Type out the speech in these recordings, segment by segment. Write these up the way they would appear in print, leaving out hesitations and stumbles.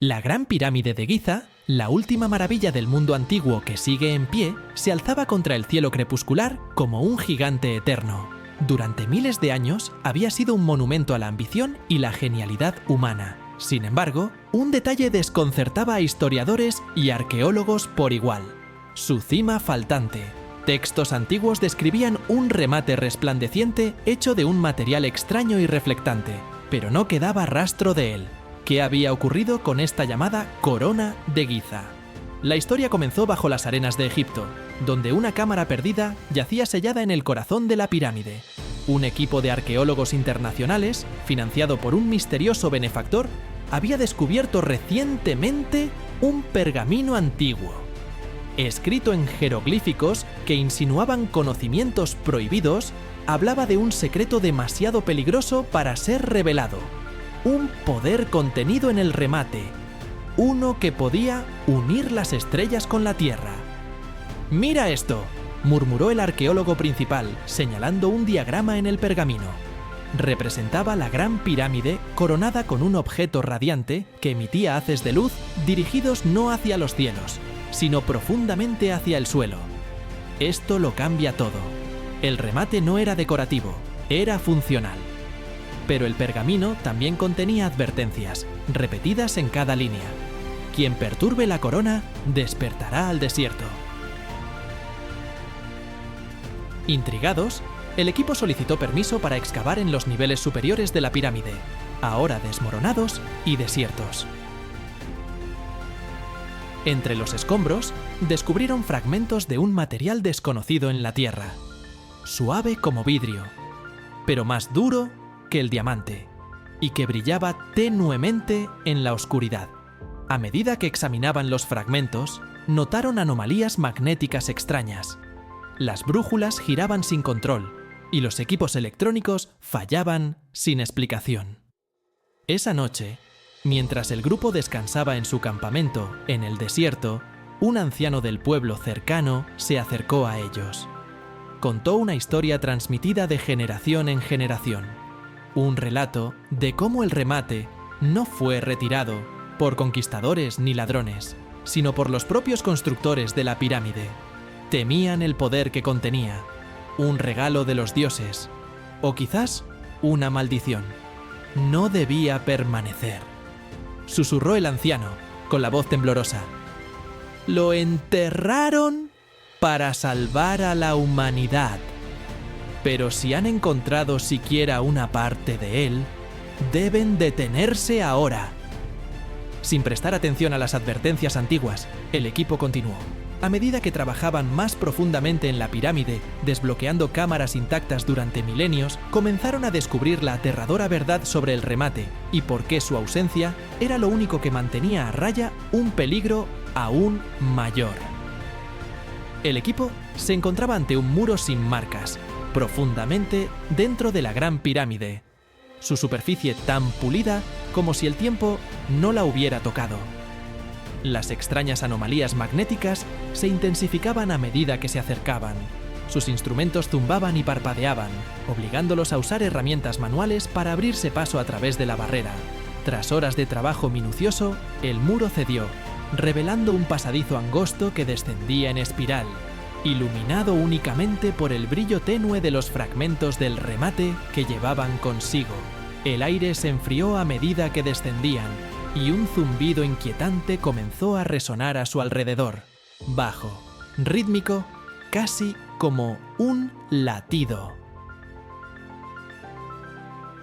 La Gran Pirámide de Giza, la última maravilla del mundo antiguo que sigue en pie, se alzaba contra el cielo crepuscular como un gigante eterno. Durante miles de años había sido un monumento a la ambición y la genialidad humana. Sin embargo, un detalle desconcertaba a historiadores y arqueólogos por igual: su cima faltante. Textos antiguos describían un remate resplandeciente hecho de un material extraño y reflectante, pero no quedaba rastro de él. ¿Qué había ocurrido con esta llamada Corona de Giza? La historia comenzó bajo las arenas de Egipto, donde una cámara perdida yacía sellada en el corazón de la pirámide. Un equipo de arqueólogos internacionales, financiado por un misterioso benefactor, había descubierto recientemente un pergamino antiguo, escrito en jeroglíficos que insinuaban conocimientos prohibidos. Hablaba de un secreto demasiado peligroso para ser revelado. Un poder contenido en el remate, uno que podía unir las estrellas con la Tierra. «¡Mira esto!», murmuró el arqueólogo principal, señalando un diagrama en el pergamino. Representaba la Gran Pirámide coronada con un objeto radiante que emitía haces de luz dirigidos no hacia los cielos, sino profundamente hacia el suelo. Esto lo cambia todo. El remate no era decorativo, era funcional. Pero el pergamino también contenía advertencias, repetidas en cada línea. Quien perturbe la corona despertará al desierto. Intrigados, el equipo solicitó permiso para excavar en los niveles superiores de la pirámide, ahora desmoronados y desiertos. Entre los escombros, descubrieron fragmentos de un material desconocido en la Tierra, suave como vidrio, pero más duro que el diamante, y que brillaba tenuemente en la oscuridad. A medida que examinaban los fragmentos, notaron anomalías magnéticas extrañas. Las brújulas giraban sin control, y los equipos electrónicos fallaban sin explicación. Esa noche, mientras el grupo descansaba en su campamento en el desierto, un anciano del pueblo cercano se acercó a ellos. Contó una historia transmitida de generación en generación. Un relato de cómo el remate no fue retirado por conquistadores ni ladrones, sino por los propios constructores de la pirámide. Temían el poder que contenía, un regalo de los dioses, o quizás una maldición. No debía permanecer. Susurró el anciano, con la voz temblorosa. Lo enterraron para salvar a la humanidad. Pero si han encontrado siquiera una parte de él, deben detenerse ahora. Sin prestar atención a las advertencias antiguas, el equipo continuó. A medida que trabajaban más profundamente en la pirámide, desbloqueando cámaras intactas durante milenios, comenzaron a descubrir la aterradora verdad sobre el remate y por qué su ausencia era lo único que mantenía a raya un peligro aún mayor. El equipo se encontraba ante un muro sin marcas, profundamente dentro de la Gran Pirámide, su superficie tan pulida como si el tiempo no la hubiera tocado. Las extrañas anomalías magnéticas se intensificaban a medida que se acercaban. Sus instrumentos zumbaban y parpadeaban, obligándolos a usar herramientas manuales para abrirse paso a través de la barrera. Tras horas de trabajo minucioso, el muro cedió, revelando un pasadizo angosto que descendía en espiral, iluminado únicamente por el brillo tenue de los fragmentos del remate que llevaban consigo. El aire se enfrió a medida que descendían, y un zumbido inquietante comenzó a resonar a su alrededor, bajo, rítmico, casi como un latido.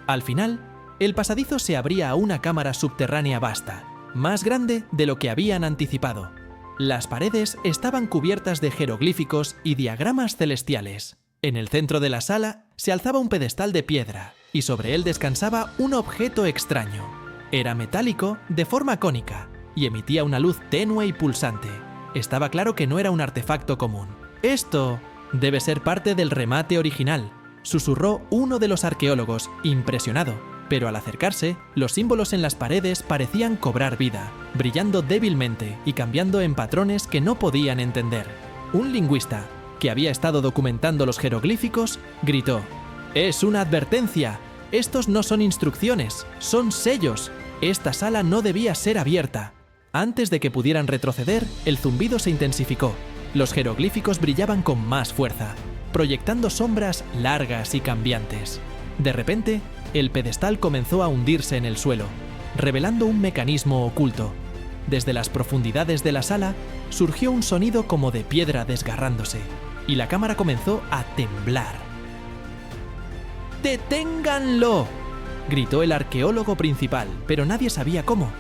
Al final, el pasadizo se abría a una cámara subterránea vasta, más grande de lo que habían anticipado. Las paredes estaban cubiertas de jeroglíficos y diagramas celestiales. En el centro de la sala se alzaba un pedestal de piedra, y sobre él descansaba un objeto extraño. Era metálico de forma cónica, y emitía una luz tenue y pulsante. Estaba claro que no era un artefacto común. «Esto debe ser parte del remate original», susurró uno de los arqueólogos, impresionado. Pero al acercarse, los símbolos en las paredes parecían cobrar vida, brillando débilmente y cambiando en patrones que no podían entender. Un lingüista, que había estado documentando los jeroglíficos, gritó: «¡Es una advertencia! Estos no son instrucciones, son sellos. Esta sala no debía ser abierta. Antes de que pudieran retroceder, el zumbido se intensificó. Los jeroglíficos brillaban con más fuerza, proyectando sombras largas y cambiantes. De repente, el pedestal comenzó a hundirse en el suelo, revelando un mecanismo oculto. Desde las profundidades de la sala, surgió un sonido como de piedra desgarrándose, y la cámara comenzó a temblar. ¡Deténganlo!, gritó el arqueólogo principal, pero nadie sabía cómo.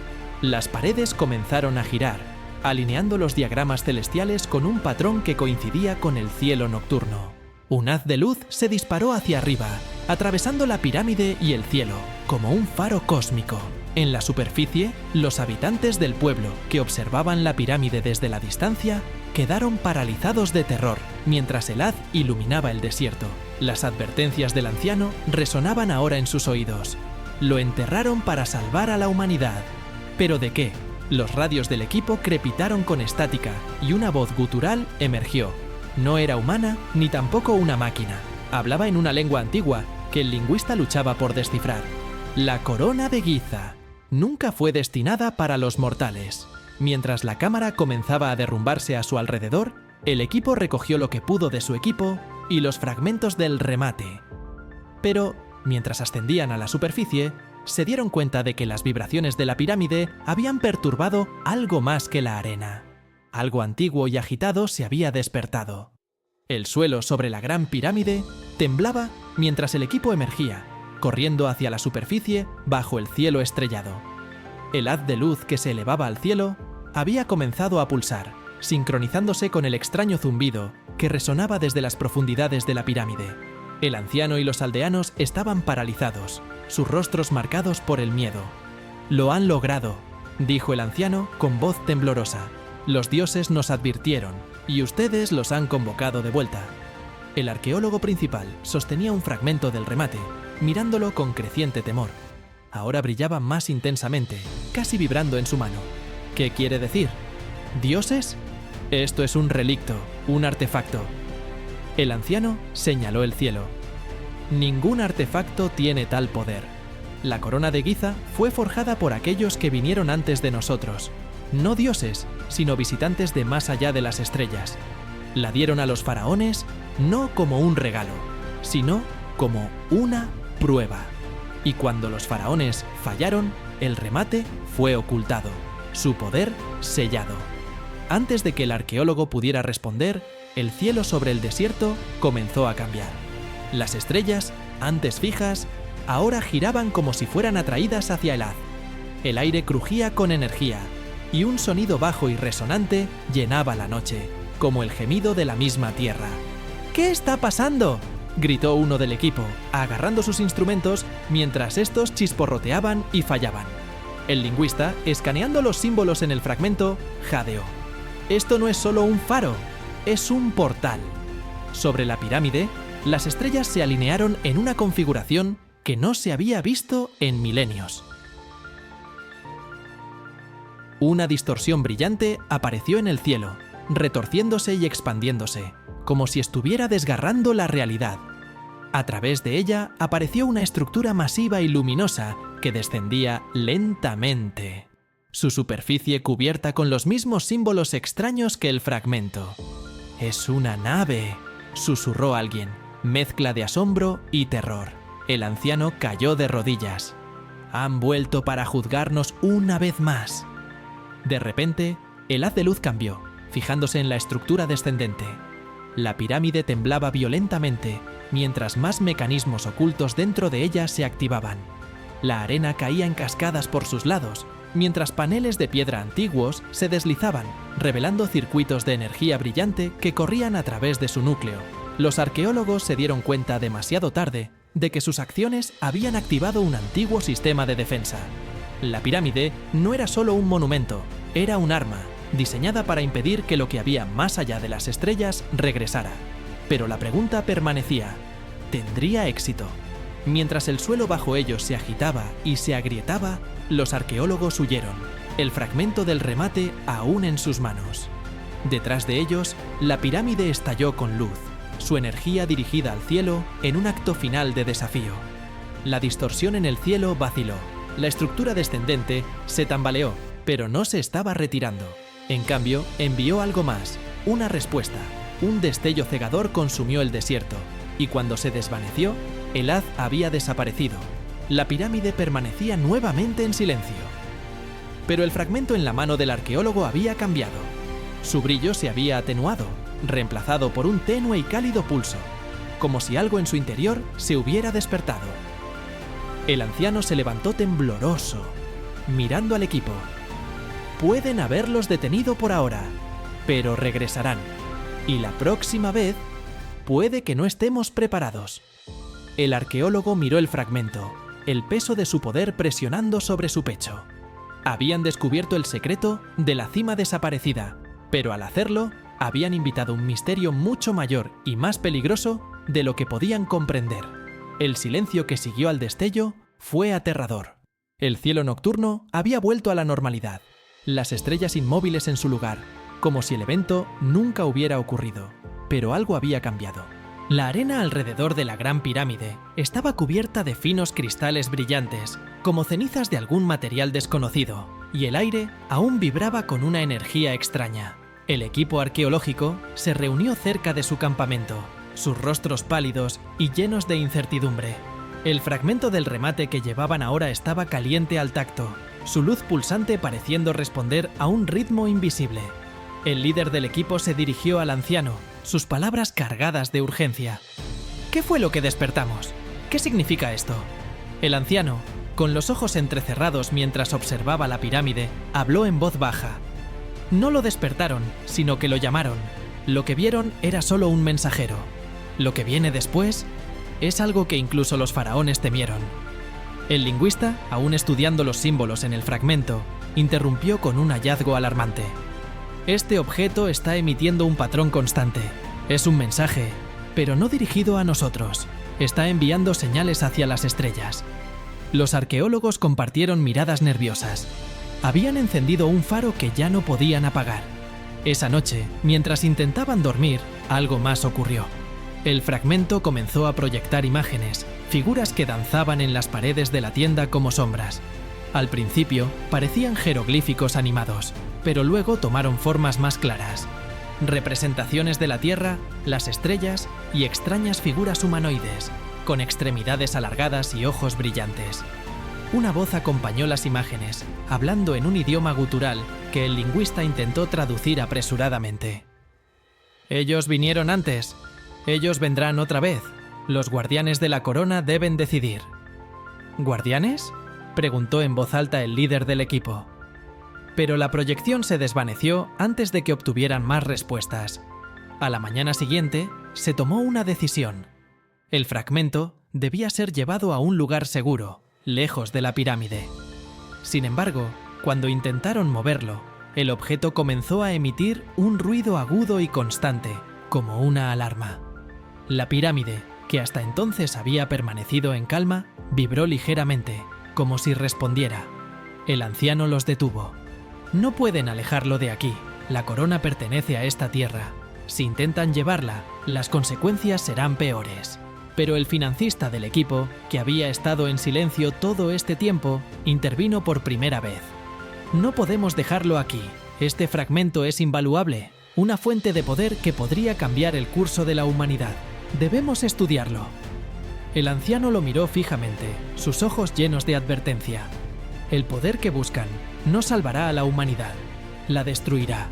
Las paredes comenzaron a girar, alineando los diagramas celestiales con un patrón que coincidía con el cielo nocturno. Un haz de luz se disparó hacia arriba, atravesando la pirámide y el cielo, como un faro cósmico. En la superficie, los habitantes del pueblo, que observaban la pirámide desde la distancia, quedaron paralizados de terror, mientras el haz iluminaba el desierto. Las advertencias del anciano resonaban ahora en sus oídos. Lo enterraron para salvar a la humanidad. ¿Pero de qué? Los radios del equipo crepitaron con estática y una voz gutural emergió. No era humana ni tampoco una máquina. Hablaba en una lengua antigua que el lingüista luchaba por descifrar. La corona de Giza nunca fue destinada para los mortales. Mientras la cámara comenzaba a derrumbarse a su alrededor, el equipo recogió lo que pudo de su equipo y los fragmentos del remate. Pero, mientras ascendían a la superficie, se dieron cuenta de que las vibraciones de la pirámide habían perturbado algo más que la arena. Algo antiguo y agitado se había despertado. El suelo sobre la gran pirámide temblaba mientras el equipo emergía, corriendo hacia la superficie bajo el cielo estrellado. El haz de luz que se elevaba al cielo había comenzado a pulsar, sincronizándose con el extraño zumbido que resonaba desde las profundidades de la pirámide. El anciano y los aldeanos estaban paralizados, sus rostros marcados por el miedo. «Lo han logrado», dijo el anciano con voz temblorosa. «Los dioses nos advirtieron, y ustedes los han convocado de vuelta». El arqueólogo principal sostenía un fragmento del remate, mirándolo con creciente temor. Ahora brillaba más intensamente, casi vibrando en su mano. ¿Qué quiere decir? ¿Dioses? Esto es un relicto, un artefacto. El anciano señaló el cielo. Ningún artefacto tiene tal poder. La corona de Giza fue forjada por aquellos que vinieron antes de nosotros. No dioses, sino visitantes de más allá de las estrellas. La dieron a los faraones no como un regalo, sino como una prueba. Y cuando los faraones fallaron, el remate fue ocultado, su poder sellado. Antes de que el arqueólogo pudiera responder, el cielo sobre el desierto comenzó a cambiar. Las estrellas, antes fijas, ahora giraban como si fueran atraídas hacia el haz. El aire crujía con energía, y un sonido bajo y resonante llenaba la noche, como el gemido de la misma tierra. ¿Qué está pasando?, gritó uno del equipo, agarrando sus instrumentos mientras estos chisporroteaban y fallaban. El lingüista, escaneando los símbolos en el fragmento, jadeó. Esto no es solo un faro, es un portal. Sobre la pirámide, las estrellas se alinearon en una configuración que no se había visto en milenios. Una distorsión brillante apareció en el cielo, retorciéndose y expandiéndose, como si estuviera desgarrando la realidad. A través de ella apareció una estructura masiva y luminosa que descendía lentamente, su superficie cubierta con los mismos símbolos extraños que el fragmento. «Es una nave», susurró alguien, mezcla de asombro y terror. El anciano cayó de rodillas. «Han vuelto para juzgarnos una vez más». De repente, el haz de luz cambió, fijándose en la estructura descendente. La pirámide temblaba violentamente, mientras más mecanismos ocultos dentro de ella se activaban. La arena caía en cascadas por sus lados, mientras paneles de piedra antiguos se deslizaban, revelando circuitos de energía brillante que corrían a través de su núcleo. Los arqueólogos se dieron cuenta demasiado tarde de que sus acciones habían activado un antiguo sistema de defensa. La pirámide no era solo un monumento, era un arma, diseñada para impedir que lo que había más allá de las estrellas regresara. Pero la pregunta permanecía: ¿tendría éxito? Mientras el suelo bajo ellos se agitaba y se agrietaba, los arqueólogos huyeron, el fragmento del remate aún en sus manos. Detrás de ellos, la pirámide estalló con luz, su energía dirigida al cielo en un acto final de desafío. La distorsión en el cielo vaciló, La estructura descendente se tambaleó, pero no se estaba retirando. En cambio, envió algo más, una respuesta. Un destello cegador consumió el desierto, y cuando se desvaneció, el haz había desaparecido. La pirámide permanecía nuevamente en silencio. Pero el fragmento en la mano del arqueólogo había cambiado. Su brillo se había atenuado, reemplazado por un tenue y cálido pulso, como si algo en su interior se hubiera despertado. El anciano se levantó tembloroso, mirando al equipo. Pueden haberlos detenido por ahora, pero regresarán. Y la próxima vez, puede que no estemos preparados. El arqueólogo miró el fragmento, el peso de su poder presionando sobre su pecho. Habían descubierto el secreto de la cima desaparecida, pero al hacerlo, habían invitado un misterio mucho mayor y más peligroso de lo que podían comprender. El silencio que siguió al destello fue aterrador. El cielo nocturno había vuelto a la normalidad, las estrellas inmóviles en su lugar, como si el evento nunca hubiera ocurrido. Pero algo había cambiado. La arena alrededor de la Gran Pirámide estaba cubierta de finos cristales brillantes, como cenizas de algún material desconocido, y el aire aún vibraba con una energía extraña. El equipo arqueológico se reunió cerca de su campamento, sus rostros pálidos y llenos de incertidumbre. El fragmento del remate que llevaban ahora estaba caliente al tacto, su luz pulsante pareciendo responder a un ritmo invisible. El líder del equipo se dirigió al anciano, sus palabras cargadas de urgencia. ¿Qué fue lo que despertamos? ¿Qué significa esto? El anciano, con los ojos entrecerrados mientras observaba la pirámide, habló en voz baja. No lo despertaron, sino que lo llamaron. Lo que vieron era solo un mensajero. Lo que viene después es algo que incluso los faraones temieron. El lingüista, aún estudiando los símbolos en el fragmento, interrumpió con un hallazgo alarmante. Este objeto está emitiendo un patrón constante. Es un mensaje, pero no dirigido a nosotros. Está enviando señales hacia las estrellas. Los arqueólogos compartieron miradas nerviosas. Habían encendido un faro que ya no podían apagar. Esa noche, mientras intentaban dormir, algo más ocurrió. El fragmento comenzó a proyectar imágenes, figuras que danzaban en las paredes de la tienda como sombras. Al principio, parecían jeroglíficos animados, pero luego tomaron formas más claras. Representaciones de la Tierra, las estrellas y extrañas figuras humanoides, con extremidades alargadas y ojos brillantes. Una voz acompañó las imágenes, hablando en un idioma gutural que el lingüista intentó traducir apresuradamente. Ellos vinieron antes. Ellos vendrán otra vez. Los guardianes de la corona deben decidir. ¿Guardianes?, preguntó en voz alta el líder del equipo. Pero la proyección se desvaneció antes de que obtuvieran más respuestas. A la mañana siguiente, se tomó una decisión. El fragmento debía ser llevado a un lugar seguro, lejos de la pirámide. Sin embargo, cuando intentaron moverlo, el objeto comenzó a emitir un ruido agudo y constante, como una alarma. La pirámide, que hasta entonces había permanecido en calma, vibró ligeramente, como si respondiera. El anciano los detuvo. No pueden alejarlo de aquí. La corona pertenece a esta tierra. Si intentan llevarla, las consecuencias serán peores. Pero el financista del equipo, que había estado en silencio todo este tiempo, intervino por primera vez. No podemos dejarlo aquí. Este fragmento es invaluable, una fuente de poder que podría cambiar el curso de la humanidad. Debemos estudiarlo. El anciano lo miró fijamente, sus ojos llenos de advertencia. El poder que buscan no salvará a la humanidad, la destruirá.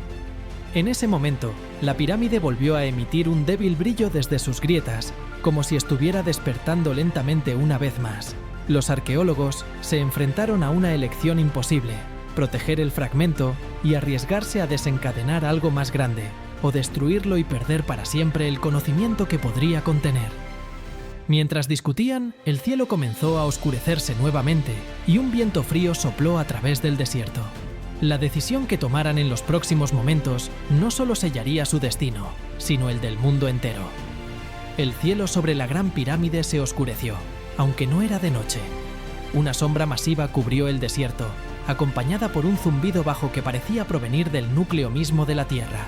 En ese momento, la pirámide volvió a emitir un débil brillo desde sus grietas, como si estuviera despertando lentamente una vez más. Los arqueólogos se enfrentaron a una elección imposible: proteger el fragmento y arriesgarse a desencadenar algo más grande, o destruirlo y perder para siempre el conocimiento que podría contener. Mientras discutían, el cielo comenzó a oscurecerse nuevamente y un viento frío sopló a través del desierto. La decisión que tomaran en los próximos momentos no solo sellaría su destino, sino el del mundo entero. El cielo sobre la Gran Pirámide se oscureció, aunque no era de noche. Una sombra masiva cubrió el desierto, acompañada por un zumbido bajo que parecía provenir del núcleo mismo de la Tierra.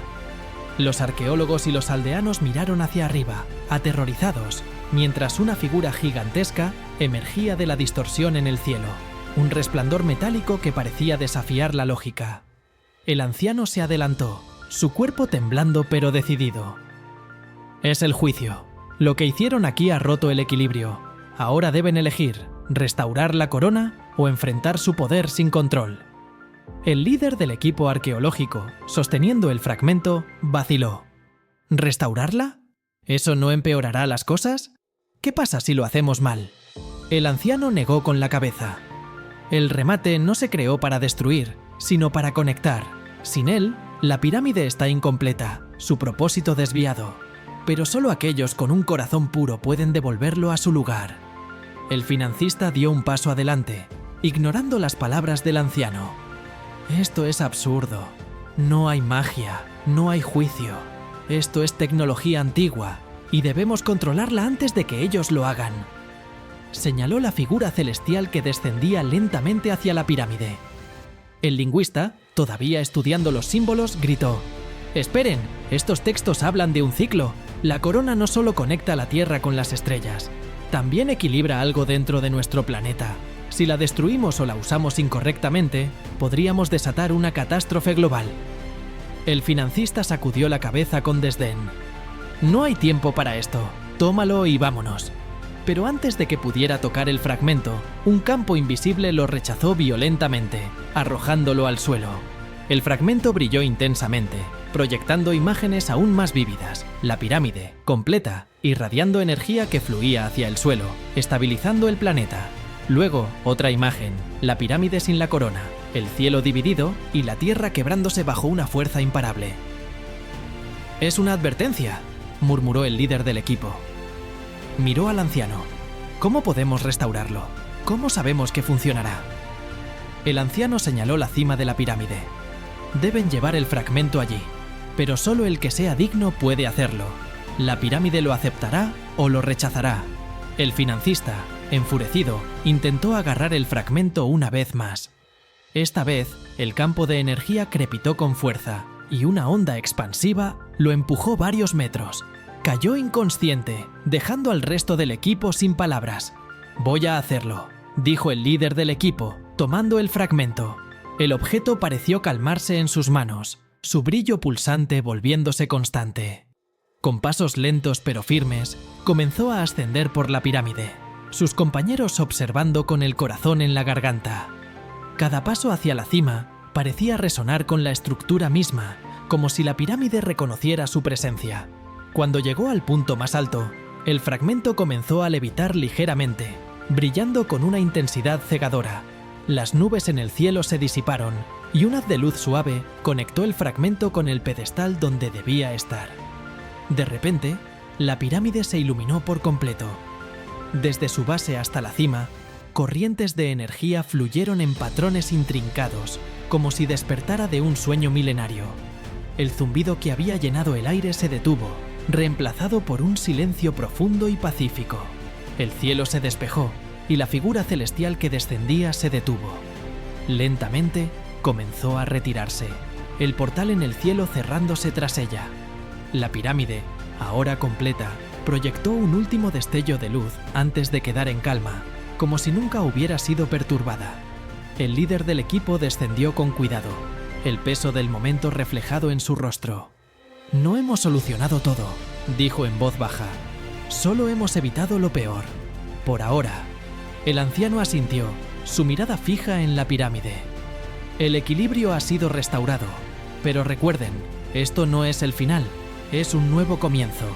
Los arqueólogos y los aldeanos miraron hacia arriba, aterrorizados, mientras una figura gigantesca emergía de la distorsión en el cielo. un resplandor metálico que parecía desafiar la lógica. El anciano se adelantó, su cuerpo temblando pero decidido. Es el juicio. Lo que hicieron aquí ha roto el equilibrio. Ahora deben elegir, restaurar la corona o enfrentar su poder sin control. El líder del equipo arqueológico, sosteniendo el fragmento, vaciló. ¿Restaurarla? ¿Eso no empeorará las cosas? ¿Qué pasa si lo hacemos mal? El anciano negó con la cabeza. El remate no se creó para destruir, sino para conectar. Sin él, la pirámide está incompleta, su propósito desviado. Pero solo aquellos con un corazón puro pueden devolverlo a su lugar. El financista dio un paso adelante, ignorando las palabras del anciano. Esto es absurdo. No hay magia, no hay juicio. Esto es tecnología antigua, y debemos controlarla antes de que ellos lo hagan. Señaló la figura celestial que descendía lentamente hacia la pirámide. El lingüista, todavía estudiando los símbolos, gritó: «¡Esperen! Estos textos hablan de un ciclo. La corona no solo conecta la Tierra con las estrellas, también equilibra algo dentro de nuestro planeta. Si la destruimos o la usamos incorrectamente, podríamos desatar una catástrofe global». El financista sacudió la cabeza con desdén. «No hay tiempo para esto. Tómalo y vámonos». Pero antes de que pudiera tocar el fragmento, un campo invisible lo rechazó violentamente, arrojándolo al suelo. El fragmento brilló intensamente, proyectando imágenes aún más vívidas. La pirámide, completa, irradiando energía que fluía hacia el suelo, estabilizando el planeta. Luego, otra imagen, la pirámide sin la corona, el cielo dividido y la tierra quebrándose bajo una fuerza imparable. «Es una advertencia», murmuró el líder del equipo. Miró al anciano. «¿Cómo podemos restaurarlo? ¿Cómo sabemos que funcionará?» El anciano señaló la cima de la pirámide. «Deben llevar el fragmento allí, pero solo el que sea digno puede hacerlo. La pirámide lo aceptará o lo rechazará». El financista, enfurecido, intentó agarrar el fragmento una vez más. Esta vez, el campo de energía crepitó con fuerza y una onda expansiva lo empujó varios metros. Cayó inconsciente, dejando al resto del equipo sin palabras. «Voy a hacerlo», dijo el líder del equipo, tomando el fragmento. El objeto pareció calmarse en sus manos, su brillo pulsante volviéndose constante. Con pasos lentos pero firmes, comenzó a ascender por la pirámide, sus compañeros observando con el corazón en la garganta. Cada paso hacia la cima parecía resonar con la estructura misma, como si la pirámide reconociera su presencia. Cuando llegó al punto más alto, el fragmento comenzó a levitar ligeramente, brillando con una intensidad cegadora. Las nubes en el cielo se disiparon y un haz de luz suave conectó el fragmento con el pedestal donde debía estar. De repente, la pirámide se iluminó por completo. Desde su base hasta la cima, corrientes de energía fluyeron en patrones intrincados, como si despertara de un sueño milenario. El zumbido que había llenado el aire se detuvo, reemplazado por un silencio profundo y pacífico. El cielo se despejó y la figura celestial que descendía se detuvo. Lentamente comenzó a retirarse, el portal en el cielo cerrándose tras ella. La pirámide, ahora completa, proyectó un último destello de luz antes de quedar en calma, como si nunca hubiera sido perturbada. El líder del equipo descendió con cuidado, el peso del momento reflejado en su rostro. «No hemos solucionado todo», dijo en voz baja. «Solo hemos evitado lo peor. Por ahora». El anciano asintió, su mirada fija en la pirámide. «El equilibrio ha sido restaurado, pero recuerden, esto no es el final, es un nuevo comienzo».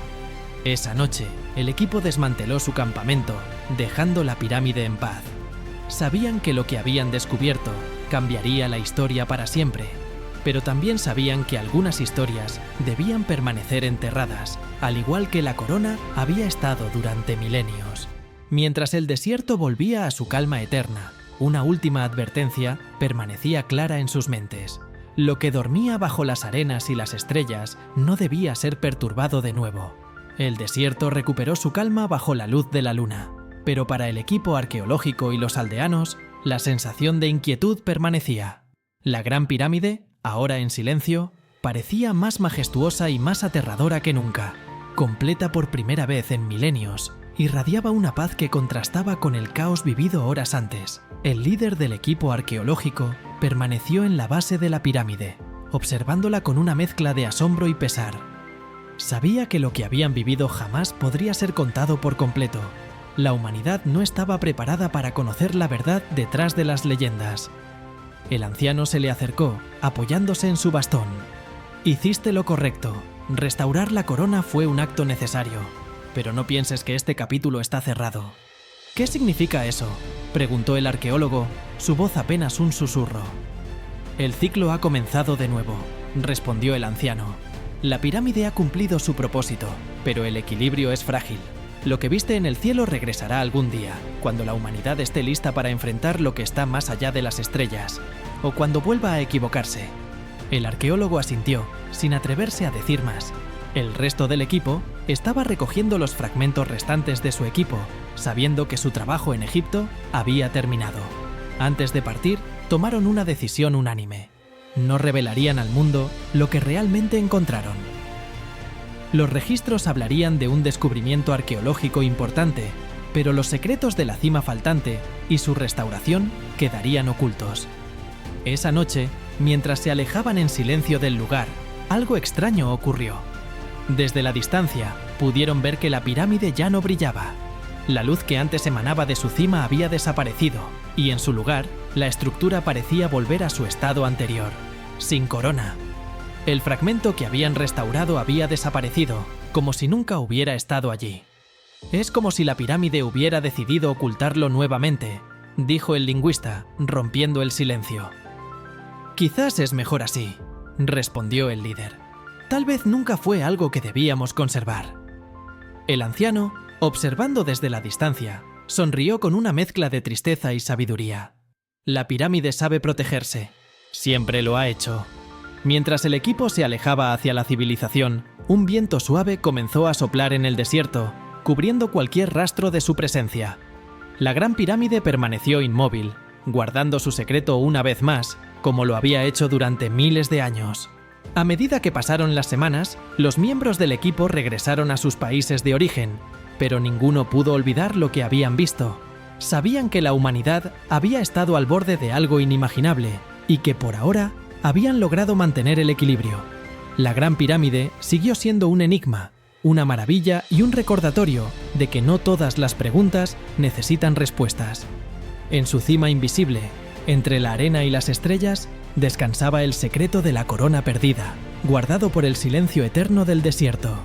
Esa noche, el equipo desmanteló su campamento, dejando la pirámide en paz. Sabían que lo que habían descubierto cambiaría la historia para siempre, pero también sabían que algunas historias debían permanecer enterradas, al igual que la corona había estado durante milenios. Mientras el desierto volvía a su calma eterna, una última advertencia permanecía clara en sus mentes. Lo que dormía bajo las arenas y las estrellas no debía ser perturbado de nuevo. El desierto recuperó su calma bajo la luz de la luna, pero para el equipo arqueológico y los aldeanos, la sensación de inquietud permanecía. La gran pirámide, ahora en silencio, parecía más majestuosa y más aterradora que nunca. Completa por primera vez en milenios, irradiaba una paz que contrastaba con el caos vivido horas antes. El líder del equipo arqueológico permaneció en la base de la pirámide, observándola con una mezcla de asombro y pesar. Sabía que lo que habían vivido jamás podría ser contado por completo. La humanidad no estaba preparada para conocer la verdad detrás de las leyendas. El anciano se le acercó, apoyándose en su bastón. «Hiciste lo correcto. Restaurar la corona fue un acto necesario. Pero no pienses que este capítulo está cerrado». «¿Qué significa eso?», preguntó el arqueólogo, su voz apenas un susurro. «El ciclo ha comenzado de nuevo», respondió el anciano. «La pirámide ha cumplido su propósito, pero el equilibrio es frágil. Lo que viste en el cielo regresará algún día, cuando la humanidad esté lista para enfrentar lo que está más allá de las estrellas, o cuando vuelva a equivocarse». El arqueólogo asintió, sin atreverse a decir más. El resto del equipo estaba recogiendo los fragmentos restantes de su equipo, sabiendo que su trabajo en Egipto había terminado. Antes de partir, tomaron una decisión unánime. No revelarían al mundo lo que realmente encontraron. Los registros hablarían de un descubrimiento arqueológico importante, pero los secretos de la cima faltante y su restauración quedarían ocultos. Esa noche, mientras se alejaban en silencio del lugar, algo extraño ocurrió. Desde la distancia, pudieron ver que la pirámide ya no brillaba. La luz que antes emanaba de su cima había desaparecido, y en su lugar, la estructura parecía volver a su estado anterior, sin corona. El fragmento que habían restaurado había desaparecido, como si nunca hubiera estado allí. «Es como si la pirámide hubiera decidido ocultarlo nuevamente», dijo el lingüista, rompiendo el silencio. «Quizás es mejor así», respondió el líder. «Tal vez nunca fue algo que debíamos conservar». El anciano, observando desde la distancia, sonrió con una mezcla de tristeza y sabiduría. «La pirámide sabe protegerse. Siempre lo ha hecho». Mientras el equipo se alejaba hacia la civilización, un viento suave comenzó a soplar en el desierto, cubriendo cualquier rastro de su presencia. La gran pirámide permaneció inmóvil, guardando su secreto una vez más, como lo había hecho durante miles de años. A medida que pasaron las semanas, los miembros del equipo regresaron a sus países de origen, pero ninguno pudo olvidar lo que habían visto. Sabían que la humanidad había estado al borde de algo inimaginable y que por ahora habían logrado mantener el equilibrio. La Gran Pirámide siguió siendo un enigma, una maravilla y un recordatorio de que no todas las preguntas necesitan respuestas. En su cima invisible, entre la arena y las estrellas, descansaba el secreto de la corona perdida, guardado por el silencio eterno del desierto.